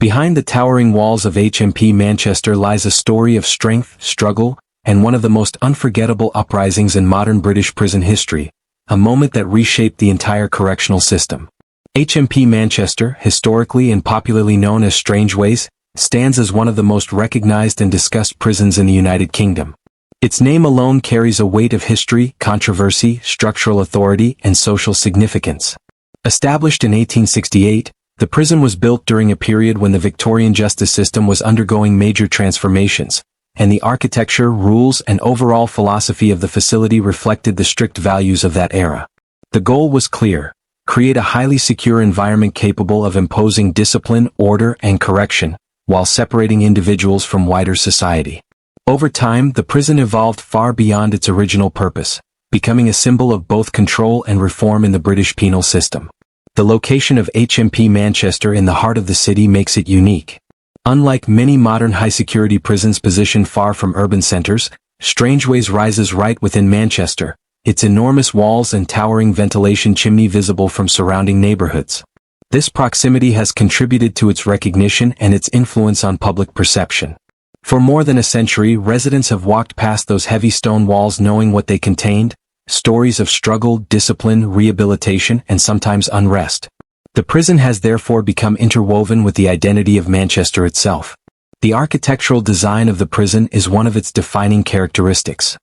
Behind the towering walls of HMP Manchester lies a story of strength, struggle, and one of the most unforgettable uprisings in modern British prison history, a moment that reshaped the entire correctional system. HMP Manchester, historically and popularly known as Strangeways, stands as one of the most recognized and discussed prisons in the United Kingdom. Its name alone carries a weight of history, controversy, structural authority, and social significance. Established in 1868, the prison was built during a period when the Victorian justice system was undergoing major transformations, and the architecture, rules, and overall philosophy of the facility reflected the strict values of that era. The goal was clear: create a highly secure environment capable of imposing discipline, order, and correction, while separating individuals from wider society. Over time, the prison evolved far beyond its original purpose, becoming a symbol of both control and reform in the British penal system. The location of HMP Manchester in the heart of the city makes it unique. Unlike many modern high-security prisons positioned far from urban centers, Strangeways rises right within Manchester, its enormous walls and towering ventilation chimney visible from surrounding neighborhoods. This proximity has contributed to its recognition and its influence on public perception. For more than a century, residents have walked past those heavy stone walls knowing what they contained: stories of struggle, discipline, rehabilitation, and sometimes unrest. The prison has therefore become interwoven with the identity of Manchester itself. The architectural design of the prison is one of its defining characteristics.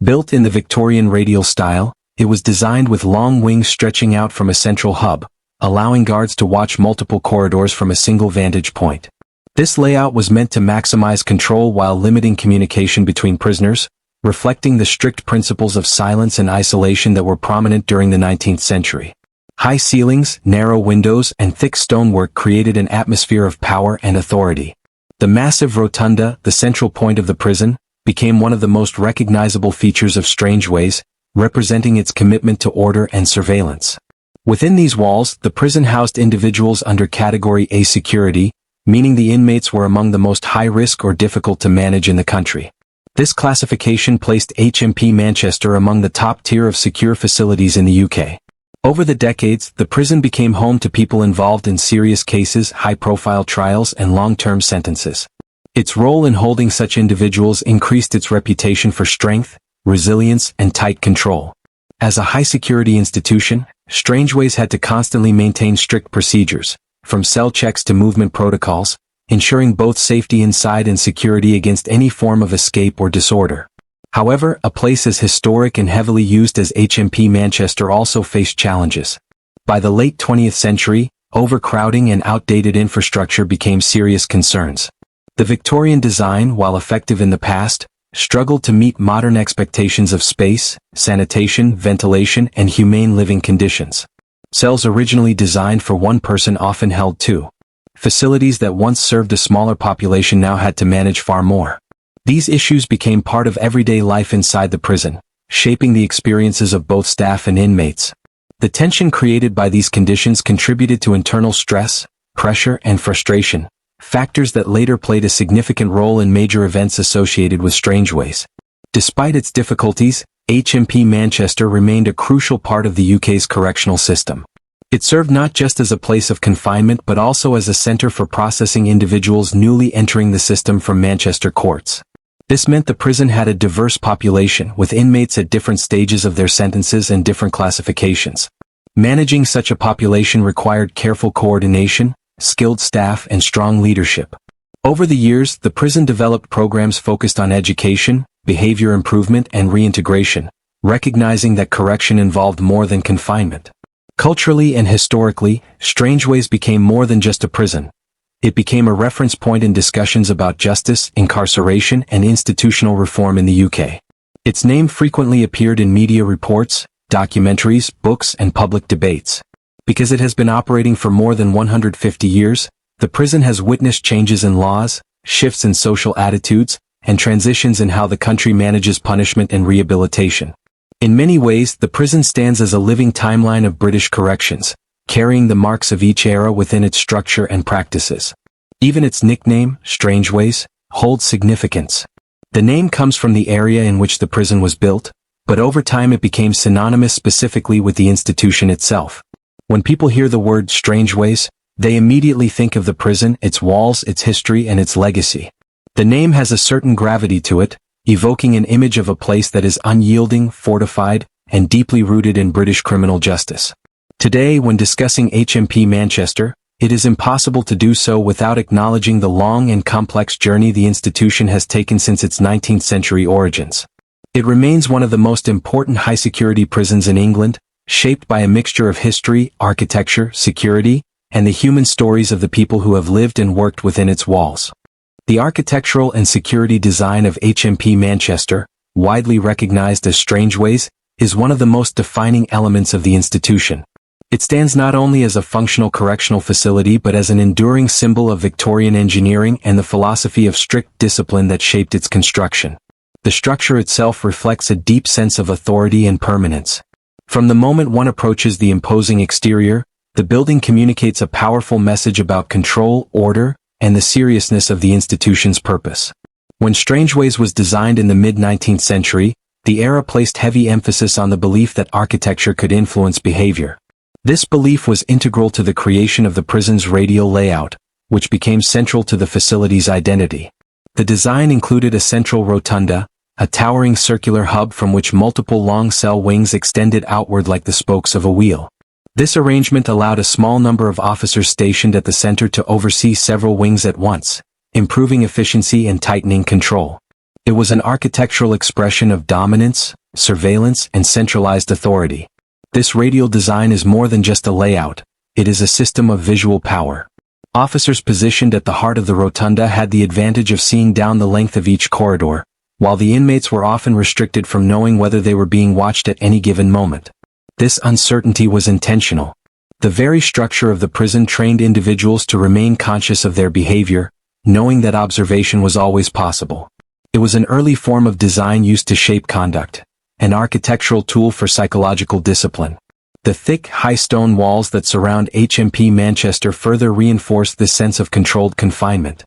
Built in the Victorian radial style, it was designed with long wings stretching out from a central hub, allowing guards to watch multiple corridors from a single vantage point. This layout was meant to maximize control while limiting communication between prisoners, reflecting the strict principles of silence and isolation that were prominent during the 19th century. High ceilings, narrow windows, and thick stonework created an atmosphere of power and authority. The massive rotunda, the central point of the prison, became one of the most recognizable features of Strangeways, representing its commitment to order and surveillance. Within these walls, the prison housed individuals under Category A security, meaning the inmates were among the most high-risk or difficult to manage in the country. This classification placed HMP Manchester among the top tier of secure facilities in the UK. Over the decades, the prison became home to people involved in serious cases, high-profile trials, and long-term sentences. Its role in holding such individuals increased its reputation for strength, resilience, and tight control. As a high-security institution, Strangeways had to constantly maintain strict procedures, from cell checks to movement protocols, ensuring both safety inside and security against any form of escape or disorder. However, a place as historic and heavily used as HMP Manchester also faced challenges. By the late 20th century, overcrowding and outdated infrastructure became serious concerns. The Victorian design, while effective in the past, struggled to meet modern expectations of space, sanitation, ventilation, and humane living conditions. Cells originally designed for one person often held two. Facilities that once served a smaller population now had to manage far more. These issues became part of everyday life inside the prison, shaping the experiences of both staff and inmates. The tension created by these conditions contributed to internal stress, pressure, and frustration, factors that later played a significant role in major events associated with Strangeways. Despite its difficulties, HMP Manchester remained a crucial part of the UK's correctional system. It served not just as a place of confinement but also as a centre for processing individuals newly entering the system from Manchester courts. This meant the prison had a diverse population, with inmates at different stages of their sentences and different classifications. Managing such a population required careful coordination, skilled staff, and strong leadership. Over the years, the prison developed programs focused on education, behavior improvement, and reintegration, recognizing that correction involved more than confinement. Culturally and historically, Strangeways became more than just a prison. It became a reference point in discussions about justice, incarceration, and institutional reform in the UK. Its name frequently appeared in media reports, documentaries, books, and public debates. Because it has been operating for more than 150 years, the prison has witnessed changes in laws, shifts in social attitudes, and transitions in how the country manages punishment and rehabilitation. In many ways, the prison stands as a living timeline of British corrections, carrying the marks of each era within its structure and practices. Even its nickname, Strangeways, holds significance. The name comes from the area in which the prison was built, but over time it became synonymous specifically with the institution itself. When people hear the word Strangeways, They immediately think of the prison, its walls, its history, and its legacy. The name has a certain gravity to it, evoking an image of a place that is unyielding, fortified, and deeply rooted in British criminal justice. Today, when discussing HMP Manchester, it is impossible to do so without acknowledging the long and complex journey the institution has taken since its 19th century origins. It remains one of the most important high-security prisons in England, shaped by a mixture of history, architecture, security, and the human stories of the people who have lived and worked within its walls. The architectural and security design of HMP Manchester, widely recognized as Strangeways, is one of the most defining elements of the institution. It stands not only as a functional correctional facility but as an enduring symbol of Victorian engineering and the philosophy of strict discipline that shaped its construction. The structure itself reflects a deep sense of authority and permanence. From the moment one approaches the imposing exterior, the building communicates a powerful message about control, order, and the seriousness of the institution's purpose. When Strangeways was designed in the mid-19th century, the era placed heavy emphasis on the belief that architecture could influence behavior. This belief was integral to the creation of the prison's radial layout, which became central to the facility's identity. The design included a central rotunda, a towering circular hub from which multiple long cell wings extended outward like the spokes of a wheel. This arrangement allowed a small number of officers stationed at the center to oversee several wings at once, improving efficiency and tightening control. It was an architectural expression of dominance, surveillance, and centralized authority. This radial design is more than just a layout, it is a system of visual power. Officers positioned at the heart of the rotunda had the advantage of seeing down the length of each corridor, while the inmates were often restricted from knowing whether they were being watched at any given moment. This uncertainty was intentional. The very structure of the prison trained individuals to remain conscious of their behavior, knowing that observation was always possible. It was an early form of design used to shape conduct, an architectural tool for psychological discipline. The thick, high stone walls that surround HMP Manchester further reinforce this sense of controlled confinement.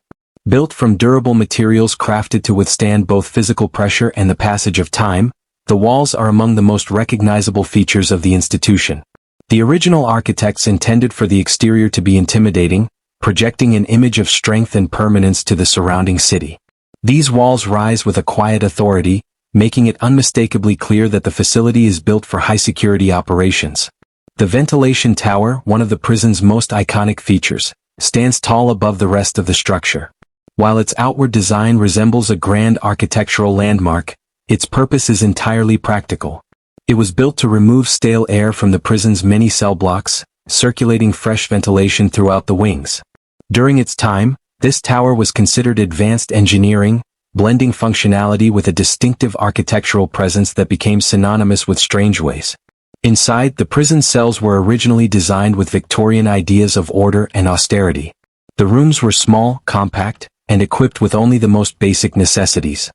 Built from durable materials crafted to withstand both physical pressure and the passage of time, the walls are among the most recognizable features of the institution. The original architects intended for the exterior to be intimidating, projecting an image of strength and permanence to the surrounding city. These walls rise with a quiet authority, making it unmistakably clear that the facility is built for high-security operations. The ventilation tower, one of the prison's most iconic features, stands tall above the rest of the structure. While its outward design resembles a grand architectural landmark, its purpose is entirely practical. It was built to remove stale air from the prison's many cell blocks, circulating fresh ventilation throughout the wings. During its time, this tower was considered advanced engineering, blending functionality with a distinctive architectural presence that became synonymous with Strangeways. Inside, the prison cells were originally designed with Victorian ideas of order and austerity. The rooms were small, compact, and equipped with only the most basic necessities.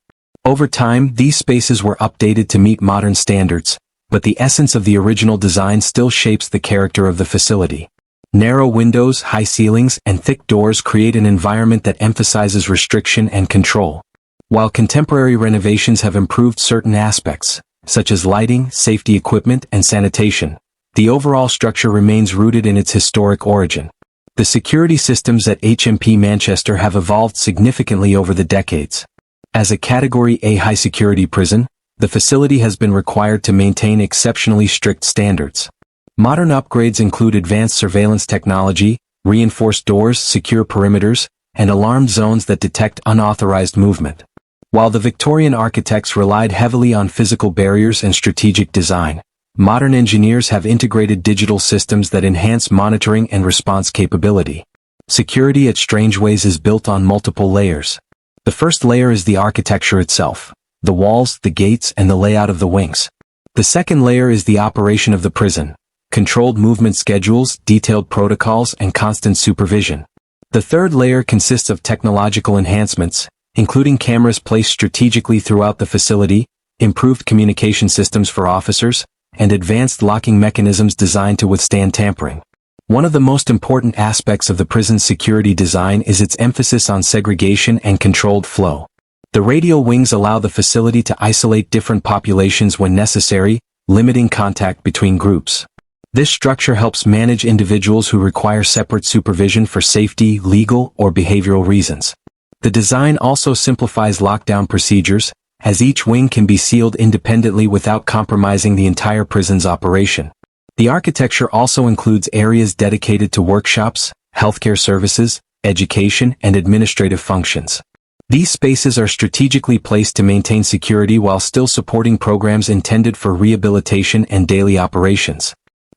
Over time, these spaces were updated to meet modern standards, but the essence of the original design still shapes the character of the facility. Narrow windows, high ceilings, and thick doors create an environment that emphasizes restriction and control. While contemporary renovations have improved certain aspects, such as lighting, safety equipment, and sanitation, the overall structure remains rooted in its historic origin. The security systems at HMP Manchester have evolved significantly over the decades. As a Category A high-security prison, the facility has been required to maintain exceptionally strict standards. Modern upgrades include advanced surveillance technology, reinforced doors, secure perimeters, and alarmed zones that detect unauthorized movement. While the Victorian architects relied heavily on physical barriers and strategic design, modern engineers have integrated digital systems that enhance monitoring and response capability. Security at Strangeways is built on multiple layers. The first layer is the architecture itself, the walls, the gates, and the layout of the wings. The second layer is the operation of the prison, controlled movement schedules, detailed protocols, and constant supervision. The third layer consists of technological enhancements, including cameras placed strategically throughout the facility, improved communication systems for officers, and advanced locking mechanisms designed to withstand tampering. One of the most important aspects of the prison's security design is its emphasis on segregation and controlled flow. The radial wings allow the facility to isolate different populations when necessary, limiting contact between groups. This structure helps manage individuals who require separate supervision for safety, legal, or behavioral reasons. The design also simplifies lockdown procedures, as each wing can be sealed independently without compromising the entire prison's operation. The architecture also includes areas dedicated to workshops, healthcare services, education, and administrative functions. These spaces are strategically placed to maintain security while still supporting programs intended for rehabilitation and daily operations.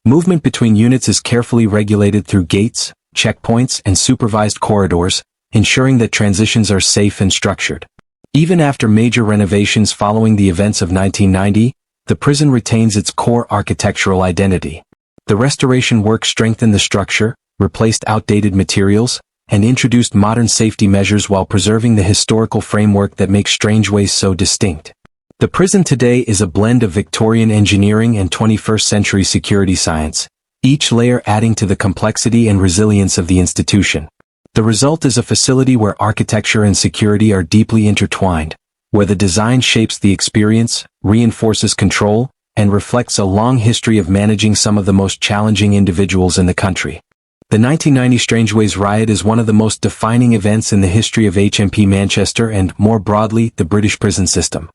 Movement between units is carefully regulated through gates, checkpoints, and supervised corridors, ensuring that transitions are safe and structured. Even after major renovations following the events of 1990, the prison retains its core architectural identity. The restoration work strengthened the structure, replaced outdated materials, and introduced modern safety measures while preserving the historical framework that makes Strangeways so distinct. The prison today is a blend of Victorian engineering and 21st century security science, each layer adding to the complexity and resilience of the institution. The result is a facility where architecture and security are deeply intertwined, where the design shapes the experience, reinforces control, and reflects a long history of managing some of the most challenging individuals in the country. The 1990 Strangeways riot is one of the most defining events in the history of HMP Manchester and, more broadly, the British prison system.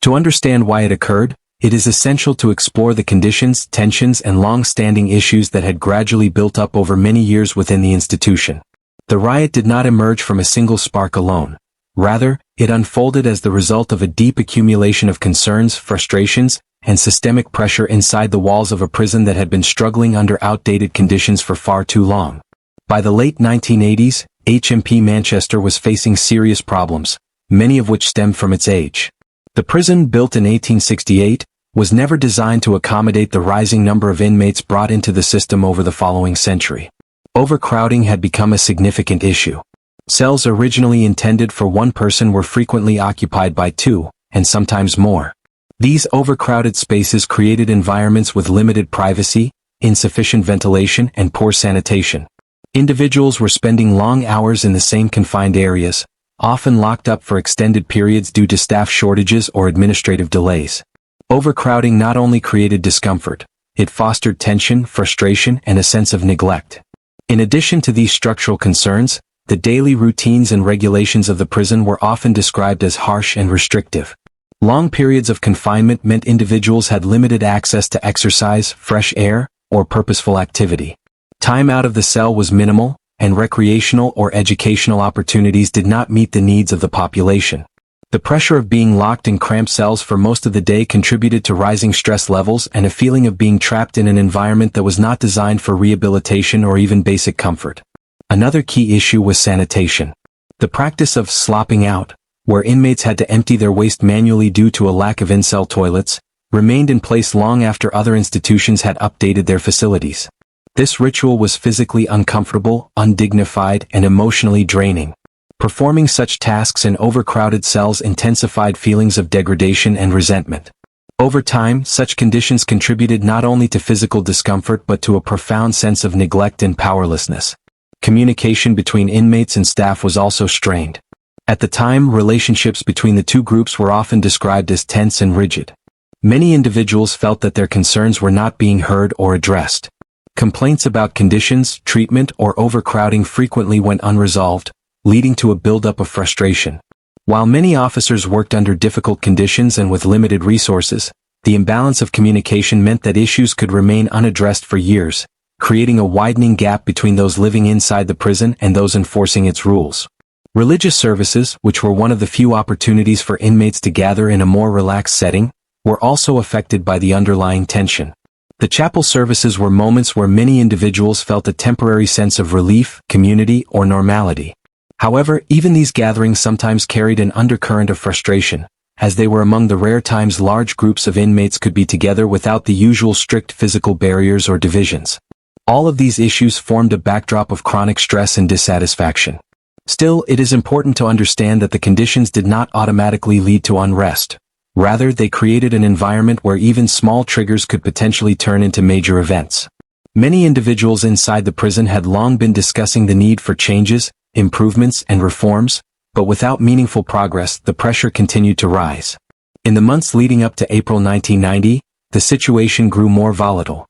To understand why it occurred, it is essential to explore the conditions, tensions, and long-standing issues that had gradually built up over many years within the institution. The riot did not emerge from a single spark alone. Rather, it unfolded as the result of a deep accumulation of concerns, frustrations, and systemic pressure inside the walls of a prison that had been struggling under outdated conditions for far too long. By the late 1980s, HMP Manchester was facing serious problems, many of which stemmed from its age. The prison, built in 1868, was never designed to accommodate the rising number of inmates brought into the system over the following century. Overcrowding had become a significant issue. Cells originally intended for one person were frequently occupied by two, and sometimes more. These overcrowded spaces created environments with limited privacy, insufficient ventilation, and poor sanitation. Individuals were spending long hours in the same confined areas, often locked up for extended periods due to staff shortages or administrative delays. Overcrowding not only created discomfort, it fostered tension, frustration, and a sense of neglect. In addition to these structural concerns, the daily routines and regulations of the prison were often described as harsh and restrictive. Long periods of confinement meant individuals had limited access to exercise, fresh air, or purposeful activity. Time out of the cell was minimal, and recreational or educational opportunities did not meet the needs of the population. The pressure of being locked in cramped cells for most of the day contributed to rising stress levels and a feeling of being trapped in an environment that was not designed for rehabilitation or even basic comfort. Another key issue was sanitation. The practice of slopping out, where inmates had to empty their waste manually due to a lack of in-cell toilets, remained in place long after other institutions had updated their facilities. This ritual was physically uncomfortable, undignified, and emotionally draining. Performing such tasks in overcrowded cells intensified feelings of degradation and resentment. Over time, such conditions contributed not only to physical discomfort but to a profound sense of neglect and powerlessness. Communication between inmates and staff was also strained. At the time, relationships between the two groups were often described as tense and rigid. Many individuals felt that their concerns were not being heard or addressed. Complaints about conditions, treatment, or overcrowding frequently went unresolved, leading to a buildup of frustration. While many officers worked under difficult conditions and with limited resources, the imbalance of communication meant that issues could remain unaddressed for years, creating a widening gap between those living inside the prison and those enforcing its rules. Religious services, which were one of the few opportunities for inmates to gather in a more relaxed setting, were also affected by the underlying tension. The chapel services were moments where many individuals felt a temporary sense of relief, community, or normality. However, even these gatherings sometimes carried an undercurrent of frustration, as they were among the rare times large groups of inmates could be together without the usual strict physical barriers or divisions. All of these issues formed a backdrop of chronic stress and dissatisfaction. Still, it is important to understand that the conditions did not automatically lead to unrest. Rather, they created an environment where even small triggers could potentially turn into major events. Many individuals inside the prison had long been discussing the need for changes, improvements, and reforms, but without meaningful progress, the pressure continued to rise. In the months leading up to April 1990, the situation grew more volatile.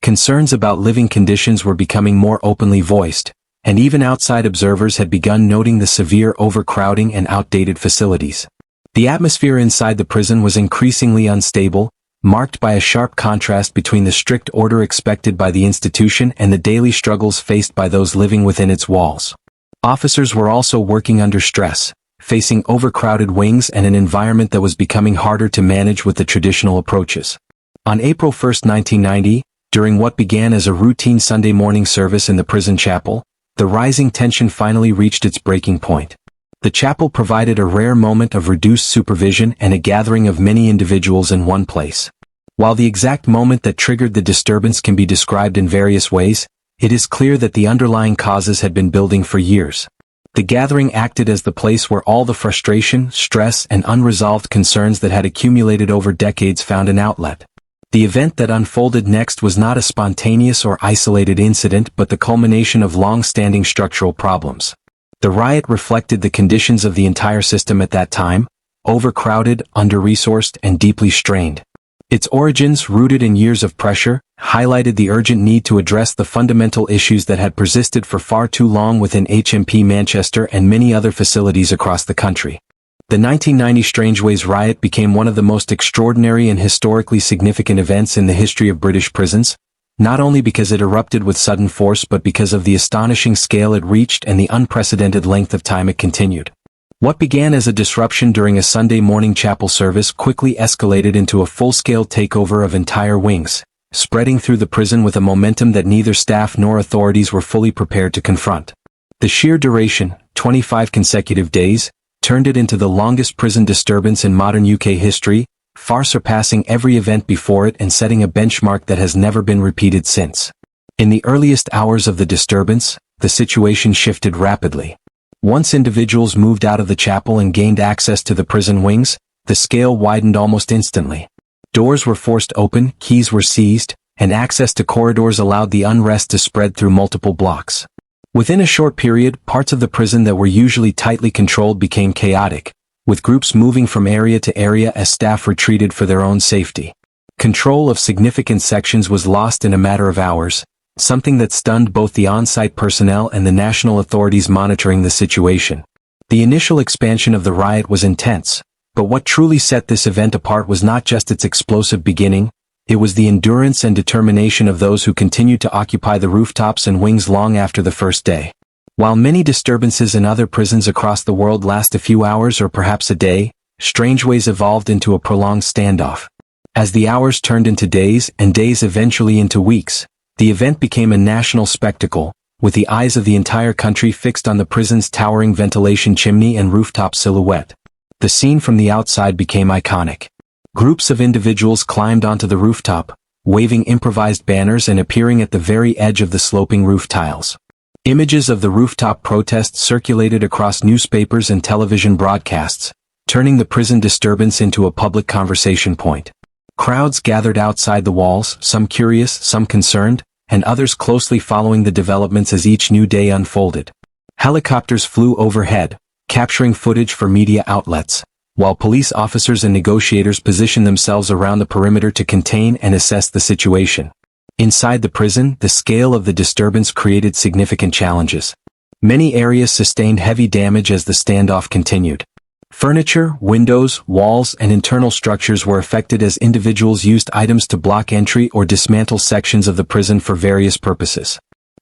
Concerns about living conditions were becoming more openly voiced, and even outside observers had begun noting the severe overcrowding and outdated facilities. The atmosphere inside the prison was increasingly unstable, marked by a sharp contrast between the strict order expected by the institution and the daily struggles faced by those living within its walls. Officers were also working under stress, facing overcrowded wings and an environment that was becoming harder to manage with the traditional approaches. On April 1, 1990, during what began as a routine Sunday morning service in the prison chapel, the rising tension finally reached its breaking point. The chapel provided a rare moment of reduced supervision and a gathering of many individuals in one place. While the exact moment that triggered the disturbance can be described in various ways, it is clear that the underlying causes had been building for years. The gathering acted as the place where all the frustration, stress, and unresolved concerns that had accumulated over decades found an outlet. The event that unfolded next was not a spontaneous or isolated incident but the culmination of long-standing structural problems. The riot reflected the conditions of the entire system at that time: overcrowded, under-resourced, and deeply strained. Its origins, rooted in years of pressure, highlighted the urgent need to address the fundamental issues that had persisted for far too long within HMP Manchester and many other facilities across the country. The 1990 Strangeways riot became one of the most extraordinary and historically significant events in the history of British prisons, not only because it erupted with sudden force but because of the astonishing scale it reached and the unprecedented length of time it continued. What began as a disruption during a Sunday morning chapel service quickly escalated into a full-scale takeover of entire wings, spreading through the prison with a momentum that neither staff nor authorities were fully prepared to confront. The sheer duration, 25 consecutive days, turned it into the longest prison disturbance in modern UK history, far surpassing every event before it and setting a benchmark that has never been repeated since. In the earliest hours of the disturbance, the situation shifted rapidly. Once individuals moved out of the chapel and gained access to the prison wings, the scale widened almost instantly. Doors were forced open, keys were seized, and access to corridors allowed the unrest to spread through multiple blocks. Within a short period, parts of the prison that were usually tightly controlled became chaotic, with groups moving from area to area as staff retreated for their own safety. Control of significant sections was lost in a matter of hours, something that stunned both the on-site personnel and the national authorities monitoring the situation. The initial expansion of the riot was intense, but what truly set this event apart was not just its explosive beginning, it was the endurance and determination of those who continued to occupy the rooftops and wings long after the first day. While many disturbances in other prisons across the world last a few hours or perhaps a day, Strangeways evolved into a prolonged standoff. As the hours turned into days and days eventually into weeks, the event became a national spectacle, with the eyes of the entire country fixed on the prison's towering ventilation chimney and rooftop silhouette. The scene from the outside became iconic. Groups of individuals climbed onto the rooftop, waving improvised banners and appearing at the very edge of the sloping roof tiles. Images of the rooftop protests circulated across newspapers and television broadcasts, turning the prison disturbance into a public conversation point. Crowds gathered outside the walls, some curious, some concerned, and others closely following the developments as each new day unfolded. Helicopters flew overhead, capturing footage for media outlets, while police officers and negotiators positioned themselves around the perimeter to contain and assess the situation. Inside the prison, the scale of the disturbance created significant challenges. Many areas sustained heavy damage as the standoff continued. Furniture, windows, walls, and internal structures were affected as individuals used items to block entry or dismantle sections of the prison for various purposes.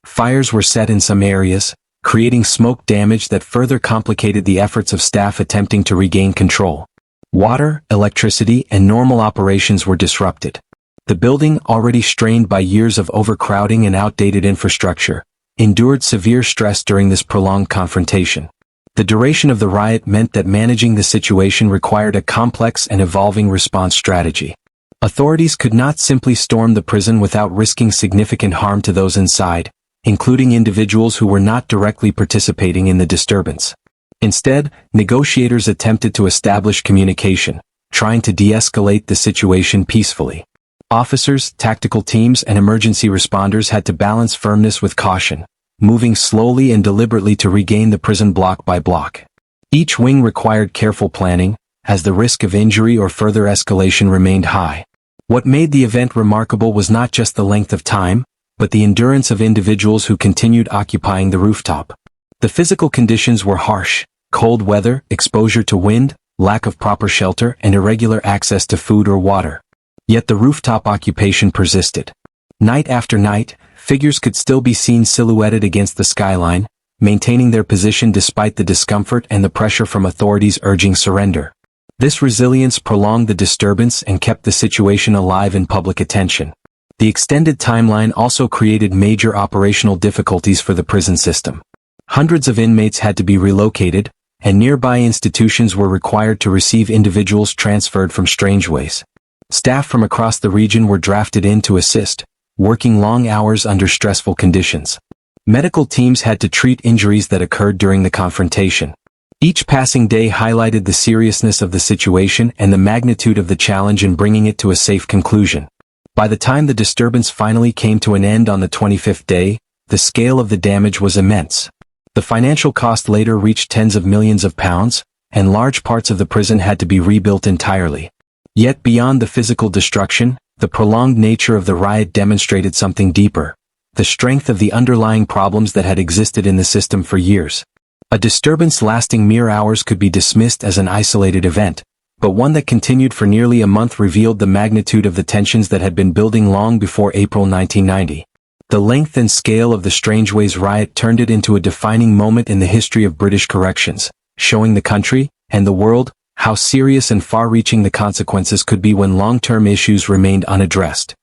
Fires were set in some areas, creating smoke damage that further complicated the efforts of staff attempting to regain control. Water, electricity, and normal operations were disrupted. The building, already strained by years of overcrowding and outdated infrastructure, endured severe stress during this prolonged confrontation. The duration of the riot meant that managing the situation required a complex and evolving response strategy. Authorities could not simply storm the prison without risking significant harm to those inside, including individuals who were not directly participating in the disturbance. Instead, negotiators attempted to establish communication, trying to de-escalate the situation peacefully. Officers, tactical teams, and emergency responders had to balance firmness with caution, moving slowly and deliberately to regain the prison block by block. Each wing required careful planning, as the risk of injury or further escalation remained high. What made the event remarkable was not just the length of time, but the endurance of individuals who continued occupying the rooftop. The physical conditions were harsh: cold weather, exposure to wind, lack of proper shelter, and irregular access to food or water. Yet the rooftop occupation persisted. Night after night, figures could still be seen silhouetted against the skyline, maintaining their position despite the discomfort and the pressure from authorities urging surrender. This resilience prolonged the disturbance and kept the situation alive in public attention. The extended timeline also created major operational difficulties for the prison system. Hundreds of inmates had to be relocated, and nearby institutions were required to receive individuals transferred from Strangeways. Staff from across the region were drafted in to assist, working long hours under stressful conditions. Medical teams had to treat injuries that occurred during the confrontation. Each passing day highlighted the seriousness of the situation and the magnitude of the challenge in bringing it to a safe conclusion. By the time the disturbance finally came to an end on the 25th day, the scale of the damage was immense. The financial cost later reached tens of millions of pounds, and large parts of the prison had to be rebuilt entirely. Yet beyond the physical destruction, the prolonged nature of the riot demonstrated something deeper: the strength of the underlying problems that had existed in the system for years. A disturbance lasting mere hours could be dismissed as an isolated event, but one that continued for nearly a month revealed the magnitude of the tensions that had been building long before April 1990. The length and scale of the Strangeways riot turned it into a defining moment in the history of British corrections, showing the country, and the world, how serious and far-reaching the consequences could be when long-term issues remained unaddressed.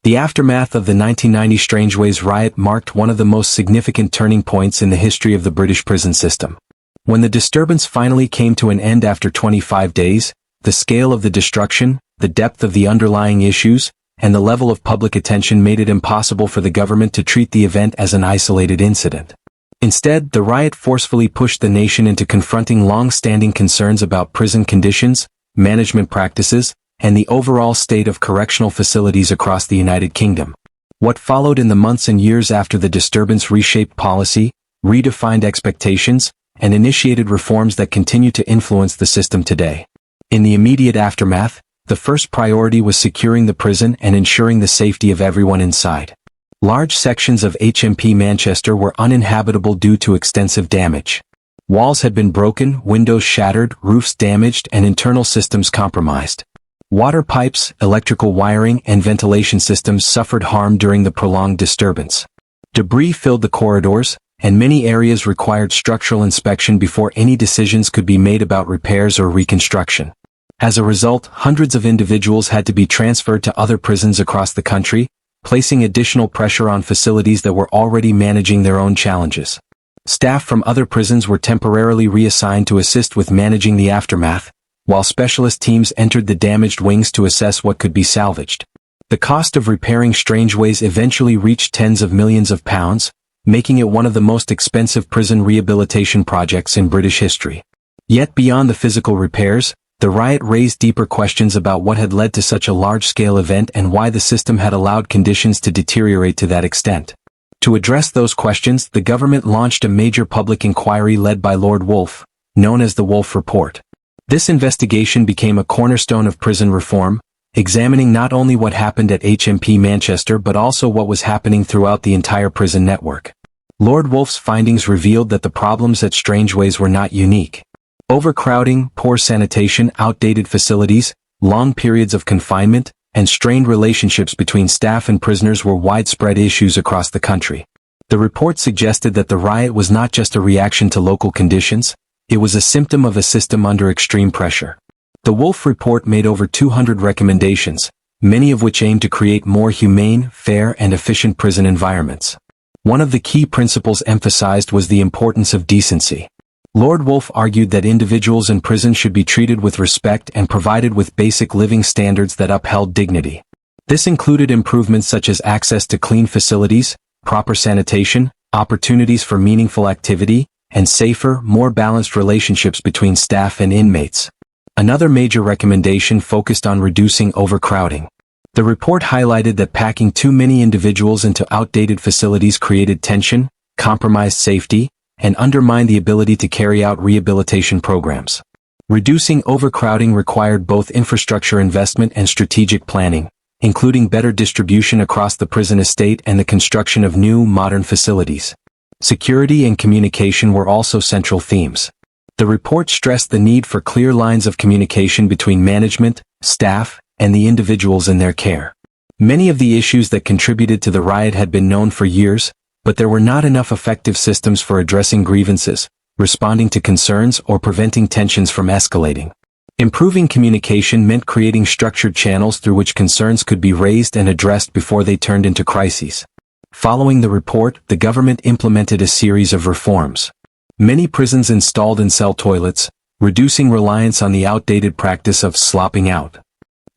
The aftermath of the 1990 Strangeways riot marked one of the most significant turning points in the history of the British prison system. When the disturbance finally came to an end after 25 days, the scale of the destruction, the depth of the underlying issues, and the level of public attention made it impossible for the government to treat the event as an isolated incident. Instead, the riot forcefully pushed the nation into confronting long-standing concerns about prison conditions, management practices, and the overall state of correctional facilities across the United Kingdom. What followed in the months and years after the disturbance reshaped policy, redefined expectations, and initiated reforms that continue to influence the system today. In the immediate aftermath, the first priority was securing the prison and ensuring the safety of everyone inside. Large sections of HMP Manchester were uninhabitable due to extensive damage. Walls had been broken, windows shattered, roofs damaged, and internal systems compromised. Water pipes, electrical wiring, and ventilation systems suffered harm during the prolonged disturbance. Debris filled the corridors, and many areas required structural inspection before any decisions could be made about repairs or reconstruction. As a result, hundreds of individuals had to be transferred to other prisons across the country, placing additional pressure on facilities that were already managing their own challenges. Staff from other prisons were temporarily reassigned to assist with managing the aftermath, while specialist teams entered the damaged wings to assess what could be salvaged. The cost of repairing Strangeways eventually reached tens of millions of pounds, making it one of the most expensive prison rehabilitation projects in British history. Yet beyond the physical repairs, the riot raised deeper questions about what had led to such a large-scale event and why the system had allowed conditions to deteriorate to that extent. To address those questions, the government launched a major public inquiry led by Lord Woolf, known as the Woolf Report. This investigation became a cornerstone of prison reform, examining not only what happened at HMP Manchester but also what was happening throughout the entire prison network. Lord Woolf's findings revealed that the problems at Strangeways were not unique. Overcrowding, poor sanitation, outdated facilities, long periods of confinement, and strained relationships between staff and prisoners were widespread issues across the country. The report suggested that the riot was not just a reaction to local conditions, it was a symptom of a system under extreme pressure. The Woolf Report made over 200 recommendations, many of which aimed to create more humane, fair, and efficient prison environments. One of the key principles emphasized was the importance of decency. Lord Woolf argued that individuals in prison should be treated with respect and provided with basic living standards that upheld dignity. This included improvements such as access to clean facilities, proper sanitation, opportunities for meaningful activity, and safer, more balanced relationships between staff and inmates. Another major recommendation focused on reducing overcrowding. The report highlighted that packing too many individuals into outdated facilities created tension, compromised safety, and undermined the ability to carry out rehabilitation programs. Reducing overcrowding required both infrastructure investment and strategic planning, including better distribution across the prison estate and the construction of new, modern facilities. Security and communication were also central themes. The report stressed the need for clear lines of communication between management, staff, and the individuals in their care. Many of the issues that contributed to the riot had been known for years, but there were not enough effective systems for addressing grievances, responding to concerns, or preventing tensions from escalating. Improving communication meant creating structured channels through which concerns could be raised and addressed before they turned into crises. Following the report, the government implemented a series of reforms. Many prisons installed in-cell toilets, reducing reliance on the outdated practice of slopping out.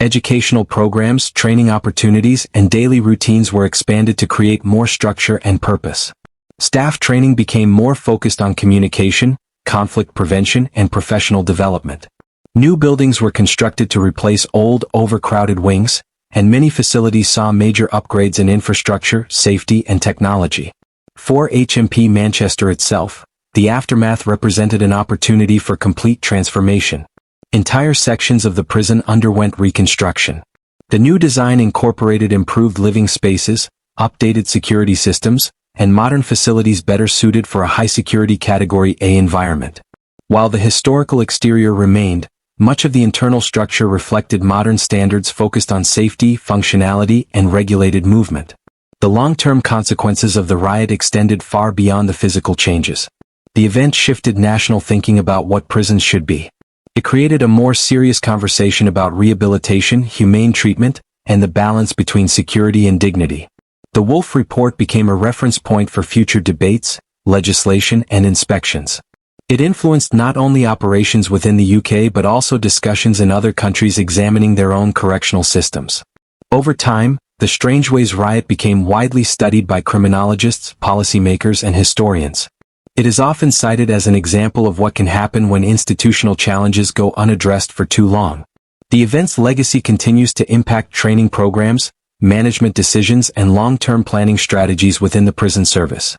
Educational programs, training opportunities, and daily routines were expanded to create more structure and purpose. Staff training became more focused on communication, conflict prevention, and professional development. New buildings were constructed to replace old, overcrowded wings, and many facilities saw major upgrades in infrastructure, safety, and technology. For HMP Manchester itself, the aftermath represented an opportunity for complete transformation. Entire sections of the prison underwent reconstruction. The new design incorporated improved living spaces, updated security systems, and modern facilities better suited for a high-security Category A environment. While the historical exterior remained, much of the internal structure reflected modern standards focused on safety, functionality, and regulated movement. The long-term consequences of the riot extended far beyond the physical changes. The event shifted national thinking about what prisons should be. It created a more serious conversation about rehabilitation, humane treatment, and the balance between security and dignity. The Wolf Report became a reference point for future debates, legislation, and inspections. It influenced not only operations within the UK but also discussions in other countries examining their own correctional systems. Over time, the Strangeways riot became widely studied by criminologists, policymakers, and historians. It is often cited as an example of what can happen when institutional challenges go unaddressed for too long. The event's legacy continues to impact training programs, management decisions, and long-term planning strategies within the prison service.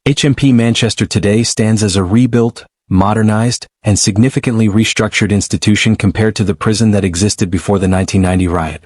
HMP Manchester today stands as a rebuilt, modernized, and significantly restructured institution compared to the prison that existed before the 1990 riot.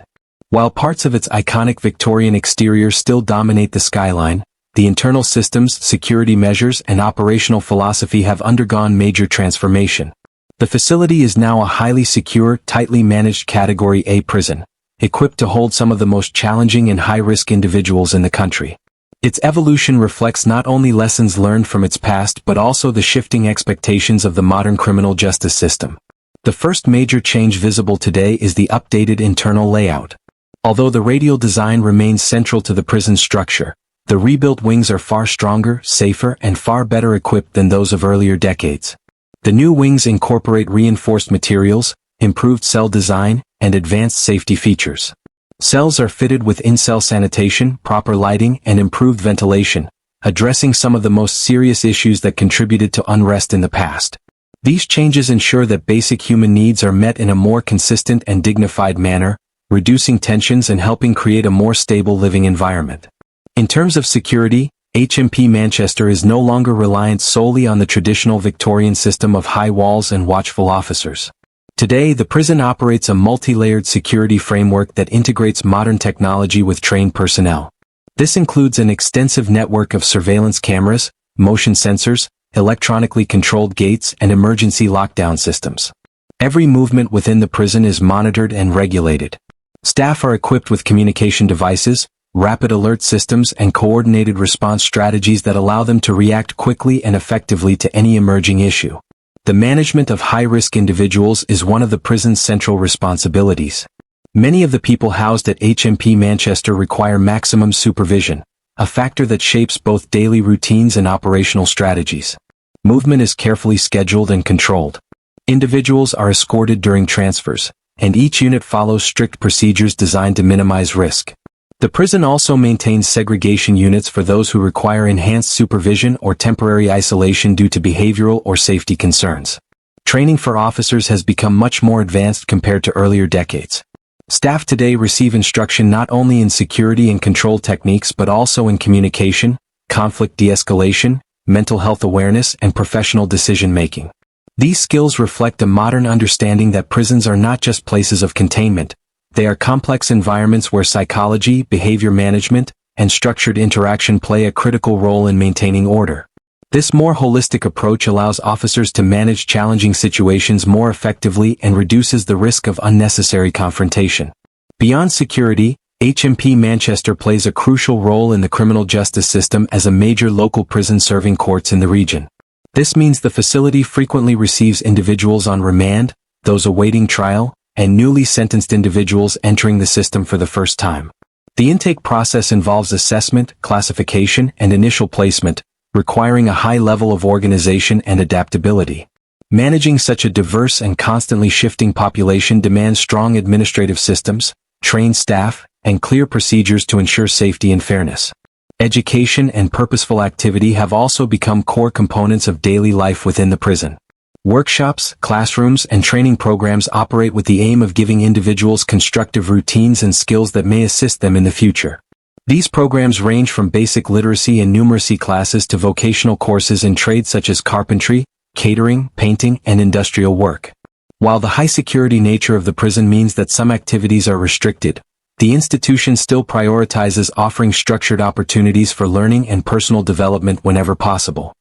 While parts of its iconic Victorian exterior still dominate the skyline, the internal systems, security measures, and operational philosophy have undergone major transformation. The facility is now a highly secure, tightly managed Category A prison, equipped to hold some of the most challenging and high-risk individuals in the country. Its evolution reflects not only lessons learned from its past but also the shifting expectations of the modern criminal justice system. The first major change visible today is the updated internal layout. Although the radial design remains central to the prison's structure, the rebuilt wings are far stronger, safer, and far better equipped than those of earlier decades. The new wings incorporate reinforced materials, improved cell design, and advanced safety features. Cells are fitted with in-cell sanitation, proper lighting, and improved ventilation, addressing some of the most serious issues that contributed to unrest in the past. These changes ensure that basic human needs are met in a more consistent and dignified manner, reducing tensions and helping create a more stable living environment. In terms of security, HMP Manchester is no longer reliant solely on the traditional Victorian system of high walls and watchful officers. Today, the prison operates a multi-layered security framework that integrates modern technology with trained personnel. This includes an extensive network of surveillance cameras, motion sensors, electronically controlled gates, and emergency lockdown systems. Every movement within the prison is monitored and regulated. Staff are equipped with communication devices, rapid alert systems, and coordinated response strategies that allow them to react quickly and effectively to any emerging issue. The management of high-risk individuals is one of the prison's central responsibilities. Many of the people housed at HMP Manchester require maximum supervision, a factor that shapes both daily routines and operational strategies. Movement is carefully scheduled and controlled. Individuals are escorted during transfers, and each unit follows strict procedures designed to minimize risk. The prison also maintains segregation units for those who require enhanced supervision or temporary isolation due to behavioral or safety concerns. Training for officers has become much more advanced compared to earlier decades. Staff today receive instruction not only in security and control techniques but also in communication, conflict de-escalation, mental health awareness, and professional decision-making. These skills reflect a modern understanding that prisons are not just places of containment, They are complex environments where psychology, behavior management, and structured interaction play a critical role in maintaining order. This more holistic approach allows officers to manage challenging situations more effectively and reduces the risk of unnecessary confrontation. Beyond security, HMP Manchester plays a crucial role in the criminal justice system as a major local prison serving courts in the region. This means the facility frequently receives individuals on remand, those awaiting trial, and newly sentenced individuals entering the system for the first time. The intake process involves assessment, classification, and initial placement, requiring a high level of organization and adaptability. Managing such a diverse and constantly shifting population demands strong administrative systems, trained staff, and clear procedures to ensure safety and fairness. Education and purposeful activity have also become core components of daily life within the prison. Workshops, classrooms, and training programs operate with the aim of giving individuals constructive routines and skills that may assist them in the future. These programs range from basic literacy and numeracy classes to vocational courses in trades such as carpentry, catering, painting, and industrial work. While the high-security nature of the prison means that some activities are restricted, the institution still prioritizes offering structured opportunities for learning and personal development whenever possible.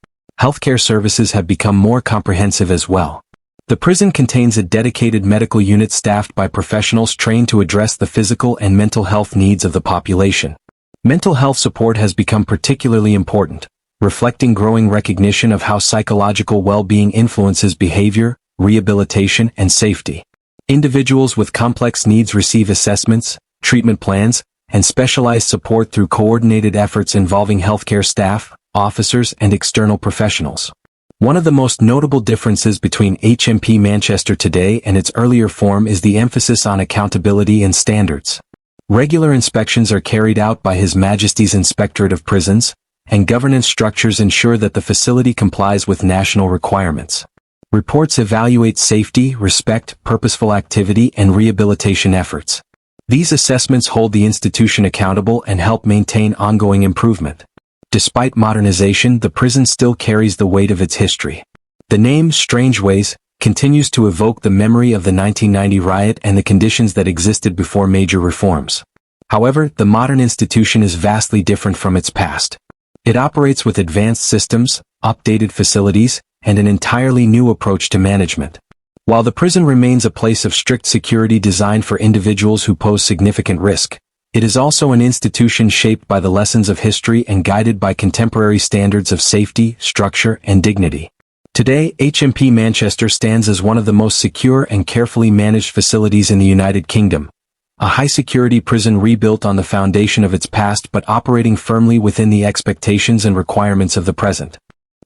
Healthcare services have become more comprehensive as well. The prison contains a dedicated medical unit staffed by professionals trained to address the physical and mental health needs of the population. Mental health support has become particularly important, reflecting growing recognition of how psychological well-being influences behavior, rehabilitation, and safety. Individuals with complex needs receive assessments, treatment plans, and specialized support through coordinated efforts involving healthcare staff, officers, and external professionals. One of the most notable differences between HMP Manchester today and its earlier form is the emphasis on accountability and standards. Regular inspections are carried out by His Majesty's Inspectorate of Prisons, and governance structures ensure that the facility complies with national requirements. Reports evaluate safety, respect, purposeful activity, and rehabilitation efforts. These assessments hold the institution accountable and help maintain ongoing improvement. Despite modernization, the prison still carries the weight of its history. The name Strangeways continues to evoke the memory of the 1990 riot and the conditions that existed before major reforms. However, the modern institution is vastly different from its past. It operates with advanced systems, updated facilities, and an entirely new approach to management. While the prison remains a place of strict security designed for individuals who pose significant risk, it is also an institution shaped by the lessons of history and guided by contemporary standards of safety, structure, and dignity. Today, HMP Manchester stands as one of the most secure and carefully managed facilities in the United Kingdom, a high-security prison rebuilt on the foundation of its past but operating firmly within the expectations and requirements of the present.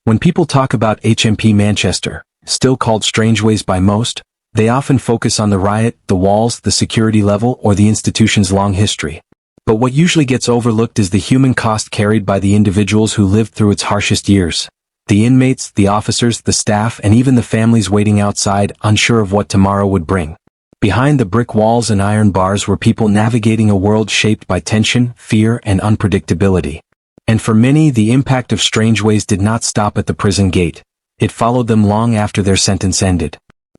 When people talk about HMP Manchester, still called Strangeways by most, they often focus on the riot, the walls, the security level, or the institution's long history. But what usually gets overlooked is the human cost carried by the individuals who lived through its harshest years. The inmates, the officers, the staff, and even the families waiting outside, unsure of what tomorrow would bring. Behind the brick walls and iron bars were people navigating a world shaped by tension, fear, and unpredictability. And for many, the impact of Strangeways did not stop at the prison gate. It followed them long after their sentence ended.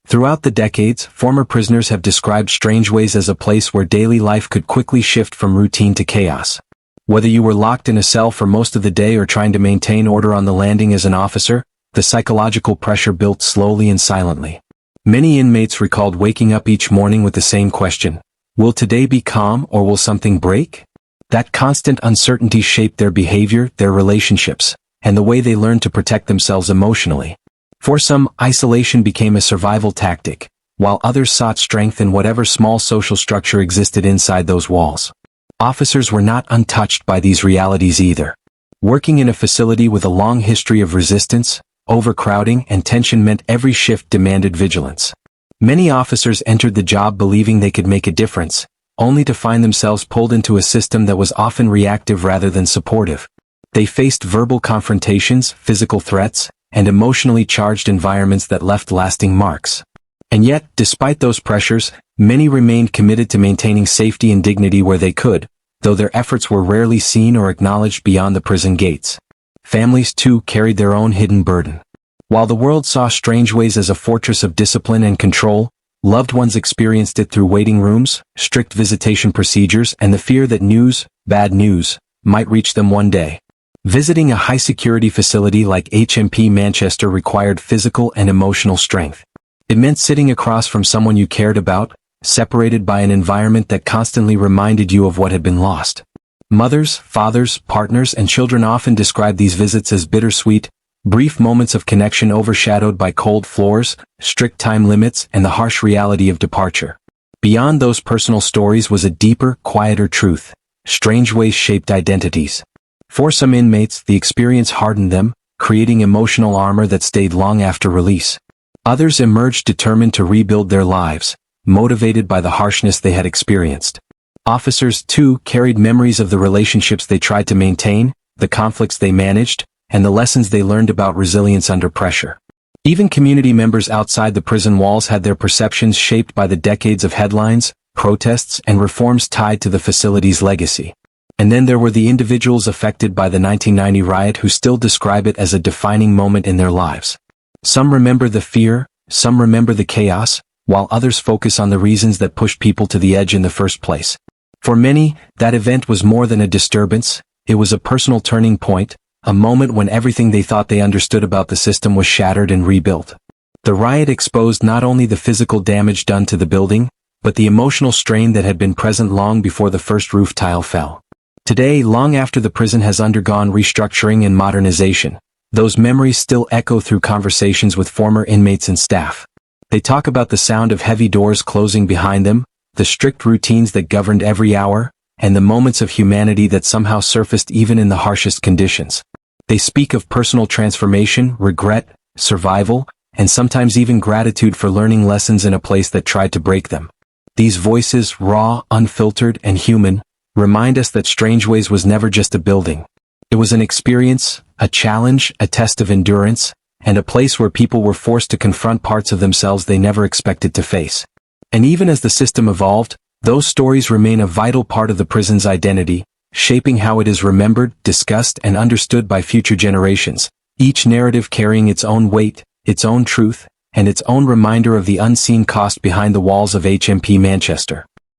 Throughout the decades, former prisoners have described Strangeways as a place where daily life could quickly shift from routine to chaos. Whether you were locked in a cell for most of the day or trying to maintain order on the landing as an officer, the psychological pressure built slowly and silently. Many inmates recalled waking up each morning with the same question: will today be calm or will something break? That constant uncertainty shaped their behavior, their relationships, and the way they learned to protect themselves emotionally. For some, isolation became a survival tactic, while others sought strength in whatever small social structure existed inside those walls. Officers were not untouched by these realities either. Working in a facility with a long history of resistance, overcrowding, and tension meant every shift demanded vigilance. Many officers entered the job believing they could make a difference, only to find themselves pulled into a system that was often reactive rather than supportive. They faced verbal confrontations, physical threats, and emotionally charged environments that left lasting marks. And yet, despite those pressures, many remained committed to maintaining safety and dignity where they could, though their efforts were rarely seen or acknowledged beyond the prison gates. Families, too, carried their own hidden burden. While the world saw Strangeways as a fortress of discipline and control, Loved ones experienced it through waiting rooms, strict visitation procedures, and the fear that news, bad news, might reach them one day. Visiting a high-security facility like HMP Manchester required physical and emotional strength. It meant sitting across from someone you cared about, separated by an environment that constantly reminded you of what had been lost. Mothers, fathers, partners, and children often describe these visits as bittersweet, brief moments of connection overshadowed by cold floors, strict time limits, and the harsh reality of departure. Beyond those personal stories was a deeper, quieter truth. Strangeways shaped identities. For some inmates, the experience hardened them, creating emotional armor that stayed long after release. Others emerged determined to rebuild their lives, motivated by the harshness they had experienced. Officers, too, carried memories of the relationships they tried to maintain, the conflicts they managed, and the lessons they learned about resilience under pressure. Even community members outside the prison walls had their perceptions shaped by the decades of headlines, protests, and reforms tied to the facility's legacy. And then there were the individuals affected by the 1990 riot who still describe it as a defining moment in their lives. Some remember the fear, some remember the chaos, while others focus on the reasons that pushed people to the edge in the first place. For many, that event was more than a disturbance, it was a personal turning point, a moment when everything they thought they understood about the system was shattered and rebuilt. The riot exposed not only the physical damage done to the building, but the emotional strain that had been present long before the first roof tile fell. Today, long after the prison has undergone restructuring and modernization, those memories still echo through conversations with former inmates and staff. They talk about the sound of heavy doors closing behind them, the strict routines that governed every hour, and the moments of humanity that somehow surfaced even in the harshest conditions. They speak of personal transformation, regret, survival, and sometimes even gratitude for learning lessons in a place that tried to break them. These voices, raw, unfiltered, and human, remind us that Strangeways was never just a building. It was an experience, a challenge, a test of endurance, and a place where people were forced to confront parts of themselves they never expected to face. And even as the system evolved, those stories remain a vital part of the prison's identity, shaping how it is remembered, discussed, and understood by future generations, each narrative carrying its own weight, its own truth, and its own reminder of the unseen cost behind the walls of HMP Manchester.